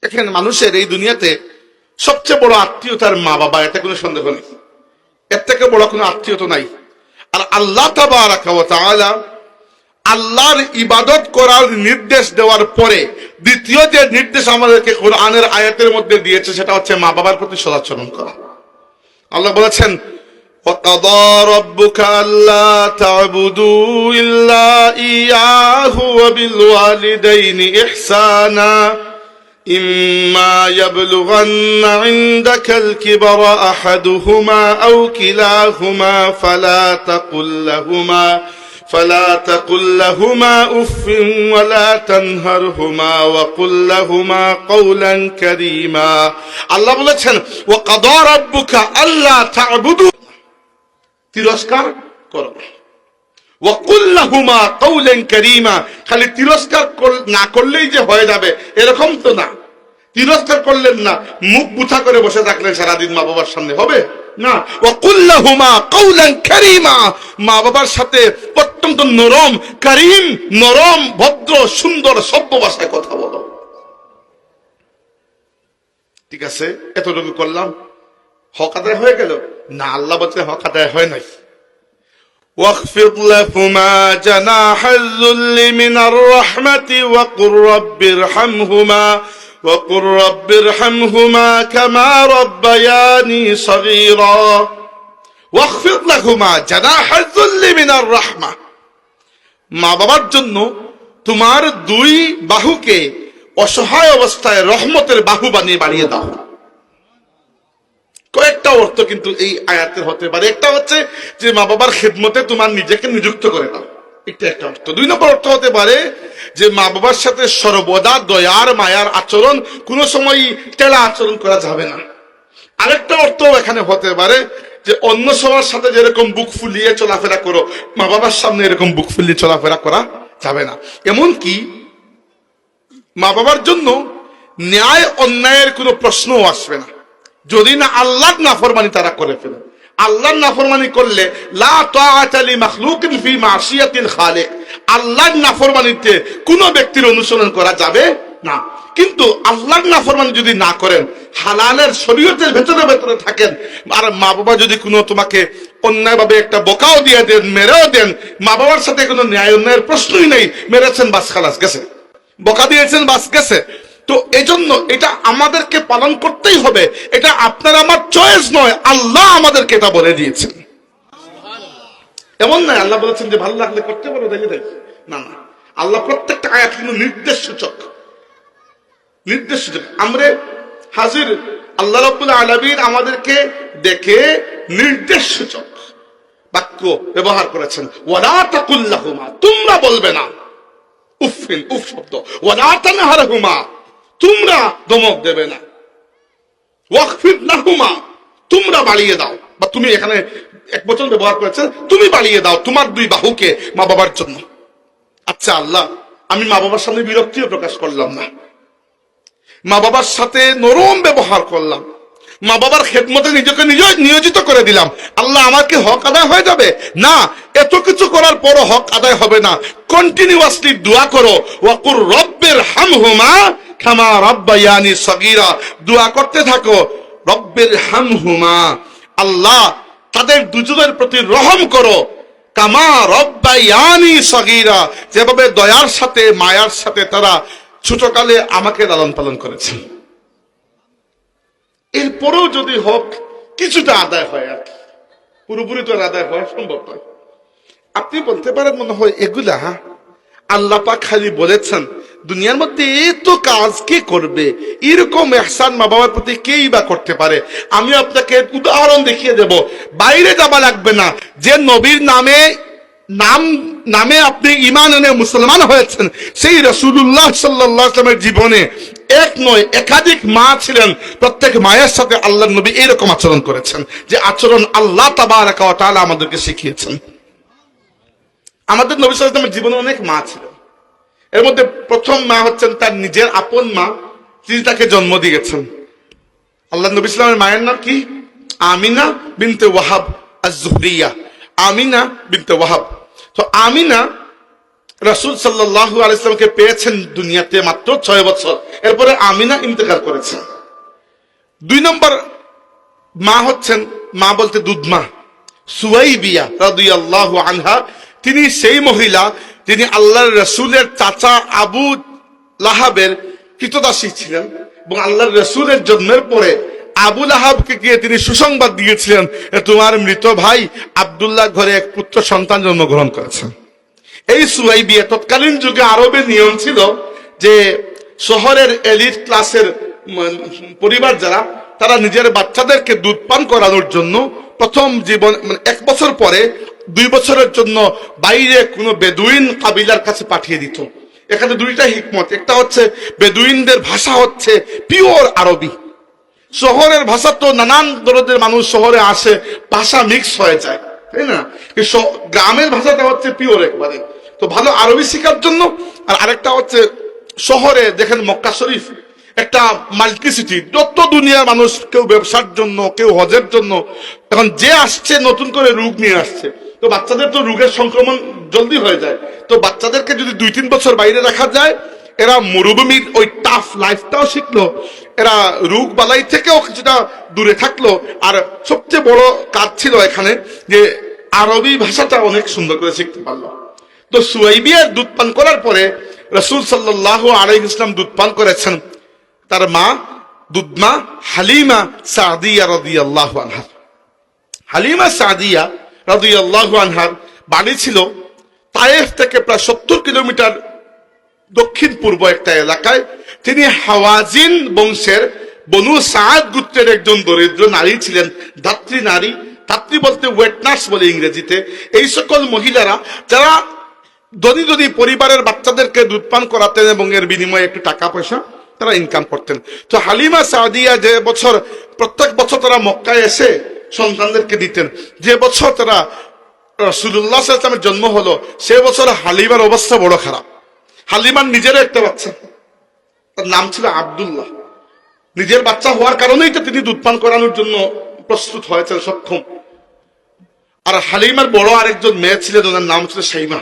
এখানে মানুষের এই দুনিয়াতে সবচেয়ে বড় আত্মীয় তার মা বাবা, এতে কোনো সন্দেহ নেই। এর থেকে বড় কোনো আত্মীয়তা নাই। আর আল্লাহ তাবারাকা ওয়া তাআলা আল্লাহর ইবাদত করার নির্দেশ দেওয়ার পরে দ্বিতীয় যে নির্দেশ আমাদেরকে কোরআনের আয়াতের মধ্যে দিয়েছে সেটা হচ্ছে মা বাবার প্রতি সদাচরণ করা। আল্লাহ বলেছেন, وَقَضَى رَبُّكَ أَلَّا تَعْبُدُوا إِلَّا إِيَّاهُ وَبِالْوَالِدَيْنِ إِحْسَانًا إِمَّا يَبْلُغَنَّ عِندَكَ الْكِبَرَ أَحَدُهُمَا أَوْ كِلَاهُمَا فلا تقل لهما أف ولا تنهرهما وقل لهما قولا كريما। আল্লাহ বলেছেন وقضى ربك ألا تعبدوا, তিরস্কার করো না। وقل لهما قولا كريما, খালি তিরস্কার না করলেই যে হয়ে যাবে এরকম তো না। তিরস্কার করলেন না, মুখ বুথা করে বসে থাকলেন সারাদিন মা বাবার সামনে, হবে না। وقل لهما قولا كريما, মা বাবার সাথে অত্যন্ত নরম, করিম, নরম, ভদ্র, সুন্দর সভ্য ভাষায় কথা বলো। ঠিক আছে, এতটুকু করলাম, হক আদায় হয়ে গেল না? আল্লাহ বলছে হক আদায় হয় নাই। واخفض لهما جناح الذل من الرحمة وقل رب ارحمهما كما ربياني صغيرا واخفض لهما جناح الذل من الرحمة, মা বাবার জন্য তোমার দুই বাহুকে অসহায় অবস্থায় রহমতের বাহু বানিয়ে দাও। কয়েকটা অর্থ কিন্তু এই আয়াতের হতে পারে। একটা হচ্ছে যে মা বাবার খেদমতে তোমার নিজেকে নিযুক্ত করে দাও, এটা একটা অর্থ। দুই নম্বর অর্থ হতে পারে যে মা বাবার সাথে সর্বদা দয়ার মায়ার আচরণ, কোনো সময় টেলা আচরণ করা যাবে না। আরেকটা অর্থ এখানে হতে পারে যে অন্য সবার সাথে যেরকম বুক ফুলিয়ে চলাফেরা করো, মা বাবার সামনে এরকম বুক ফুলিয়ে চলাফেরা করা যাবে না। এমনকি মা বাবার জন্য ন্যায় অন্যায়ের কোনো প্রশ্নও আসবে না যদি না আল্লাহর নাফরমানি তারা করে ফেলে। আল্লাহর নাফরমানি করলে লা তাআতা লি মাখলুকিন ফি মাসিয়াতিল খালিক, আল্লাহর নাফরমানিতে কোনো ব্যক্তির অনুসরণ করা যাবে না। কিন্তু আল্লাহর নাফরমানি যদি না করেন, হালালের শরীয়তের ভেতরে থাকেন, আর মা বাবা যদি কোনো তোমাকে অন্যায়ভাবে একটা বোকাও দিয়ে দেন, মেরেও দেন, মা বাবার সাথে কোনো ন্যায় অন্যায়ের প্রশ্নই নেই, মেরেছেন বাস খালাস গেছে, বোকা দিয়েছেন বাস গেছে। তো এই জন্য এটা আমাদেরকে পালন করতেই হবে। এটা আপনার আমার চয়েস নয়, আল্লাহ আমাদেরকে এটা বলে দিয়েছেন। এমন নয় আল্লাহ বলেছেন যে ভালো লাগলে করতে পারো, দেখে দেখ, না না, আল্লাহ প্রত্যেকটা আয়াত কিন্তু নির্দেশ সূচক। আমরা হাজির আল্লাহ রাব্বুল আলামিন আমাদেরকে দেখে নির্দেশ সূচক বাক্য ব্যবহার করেছেন। ওয়ালা তাকুল লাহুমা, তোমরা বলবে না, উফিন, উফ শব্দ, ওয়ালা তানহারহুমা, তোমরা ধমক দেবে না, ওয়াখফিদ লাহুমা, তোমরা বাড়িয়ে দাও, বা তুমি এখানে এক বচন ব্যবহার করেছেন, তুমি বাড়িয়ে দাও তোমার দুই বাহুকে মা বাবার জন্য। আচ্ছা আল্লাহ, আমি মা বাবার সামনে বিরক্তিও প্রকাশ করলাম না, মা বাবার সাথে নরম ব্যবহার করলাম, মা বাবার খেদমতে নিজেকে নিয়োজিত করে দিলাম, আল্লাহ আমাকে হক আদায় হয়ে যাবে না। এত কিছু করার পরও হক আদায় হবে না। কন্টিনিউয়াসলি দোয়া করো, ওয়াকুর রব্বির হামহুমা কামা রাব্বায়ানি সগীরা, দোয়া করতে থাকো, রব্বির হামহুমা, আল্লাহ তাদের দুজনের প্রতি রহম করো, কামা রাব্বায়ানি সগীরা, যেভাবে দয়ার সাথে মায়ার সাথে তারা ছোটকালে আমাকে লালন পালন করেছেন। এরপরেও যদি হক কিছুটা আদায় হয়, আর কি পুরোপুরি তো আদায় হওয়া সম্ভব নয়। আপনি বলতে পারেন মনে হয় এগুলা আল্লাহ পাক খালি বলেছেন, দুনিয়ার মধ্যে এত কাজ কে করবে, এরকম ইহসান মা বাবার প্রতি কেই বা করতে পারে। আমি আপনাকে উদাহরণ দেখিয়ে দেব, বাইরে যাওয়া লাগবে না। যে নবীর নামে আপনি ঈমান এনে মুসলমান হয়েছেন, সেই রাসূলুল্লাহ সাল্লাল্লাহু আলাইহি ওয়াসাল্লামের জীবনে এক নয় একাধিক মা ছিলেন। প্রত্যেক মায়ের সাথে আল্লাহর নবী এরকম আচরণ করেছেন, যে আচরণ আল্লাহ তাবারাকা ওয়া তাআলা আমাদেরকে শিখিয়েছেন। আমাদের নবী সাল্লাল্লাহু আলাইহি ওয়াসাল্লামের জীবনে অনেক মা ছিলেন। এর মধ্যে প্রথম মা হচ্ছেন তার নিজের আপন মা, যিনি তাকে জন্ম দিয়েছেন। আল্লাহর নবী সাল্লাল্লাহু আলাইহি ওয়াসাল্লামের মায়ের নাম কি? আমিনা বিনতে ওয়াহাব আজ-জুহরিয়া, আমিনা বিনতে ওয়াহাব। তো আমিনা রাসূল সাল্লাল্লাহু আলাইহি ওয়াসাল্লামকে পেয়েছেন দুনিয়াতে মাত্র 6 বছর। এরপরে আমিনা ইন্তেকাল করেছেন। 2 নম্বর মা হচ্ছেন, মা বলতে দুধ মা, সুয়াইবিয়া রাদিয়াল্লাহু আনহা। তিনি সেই মহিলা যিনি আল্লাহর রাসূলের চাচা আবু লাহাবের কৃতদাসী ছিলেন এবং আল্লাহর রাসূলের জন্মের পরে আবু লাহাবকে গিয়ে তিনি সুসংবাদ দিয়েছিলেন, তোমার মৃত ভাই আব্দুল্লাহ ঘরে এক পুত্র সন্তান জন্মগ্রহণ করেছেন। এই সুয়াইবিয়া, তৎকালীন যুগে আরবে নিয়ম ছিল যে শহরের এলিট ক্লাসের পরিবার যারা, তারা নিজের বাচ্চাদেরকে দুধ পান করানোর জন্য প্রথম জীবন 1 বছর পরে 2 বছরের জন্য বাইরে কোনো বেদুইন কাবিলার কাছে পাঠিয়ে দিত। এখানে 2টা হিকমত। একটা হচ্ছে বেদুইনদের ভাষা হচ্ছে পিওর আরবি। শহরের ভাষা তো নানান ধরনের মানুষ শহরে আসে, ভাষা মিক্স হয়ে যায়, তাই না? গ্রামের ভাষাটা হচ্ছে পিওর একবারে, তো ভালো আরবি শেখার জন্য। আর আরেকটা হচ্ছে শহরে দেখেন মক্কা শরীফ একটা মাল্টিসিটি, যত দুনিয়ার মানুষ, কেউ ব্যবসার জন্য, কেউ হজের জন্য। এখন যে আসছে নতুন করে রোগ নিয়ে আসছে, তো বাচ্চাদের তো রোগের সংক্রমণ জলদি হয়ে যায়। তো বাচ্চাদেরকে যদি 2-3 বছর বাইরে রাখা যায়, এরা মরুভূমির ওই টাফ লাইফটাও শিখলো, এরা রোগ বালাই থেকেও কিছুটা দূরে থাকলো। আর সবচেয়ে বড় কাজ ছিল এখানে যে আরবি ভাষাটা অনেক সুন্দর করে শিখতে পারলো। তো সুয়াইবিয়ার দুধ পান করার পরে রাসূল সাল্লাল্লাহু আলাইহি ওয়াসাল্লাম দুধ পান করেছেন তার মা, দুধমা হালিমা সাদিয়া রাদিয়াল্লাহু আনহা। হালিমা সাদিয়া রাদিয়াল্লাহু আনহার বাড়ি ছিল তায়েফ থেকে প্রায় 70 কিলোমিটার দক্ষিণ পূর্ব একটা এলাকায়। তিনি হাওয়াজিন বংশের বনু সাদ গোত্রের একজন দরিদ্র নারী ছিলেন, ধাত্রী নারী। ধাত্রী বলতে ওয়েট নার্স বলে ইংরেজিতে। এই সকল মহিলারা যারা ধনী ধনী পরিবারের বাচ্চাদেরকে দুধ পান করাতেন এবং এর বিনিময়ে একটু টাকা পয়সা তারা ইনকাম করতেন। তো হালিমা সাদিয়া যে বছর, প্রত্যেক বছর তারা মক্কায় এসে সন্তানদেরকে দিতেন। যে বছর তারা রাসূলুল্লাহ সাল্লাল্লাহু আলাইহি ওয়াসাল্লামের জন্ম হলো, সে বছর হালিমার অবস্থা বড় খারাপ। হালিমার নিজেরও একটা বাচ্চা, তার নাম ছিল আব্দুল্লাহ। নিজের বাচ্চা হওয়ার কারণেই তো তিনি দুধ পান করানোর জন্য প্রস্তুত হয়েছেন, সক্ষম। আর হালিমার বড় আরেকজন মেয়ে ছিলেন, ওনার নাম ছিল শাইমা।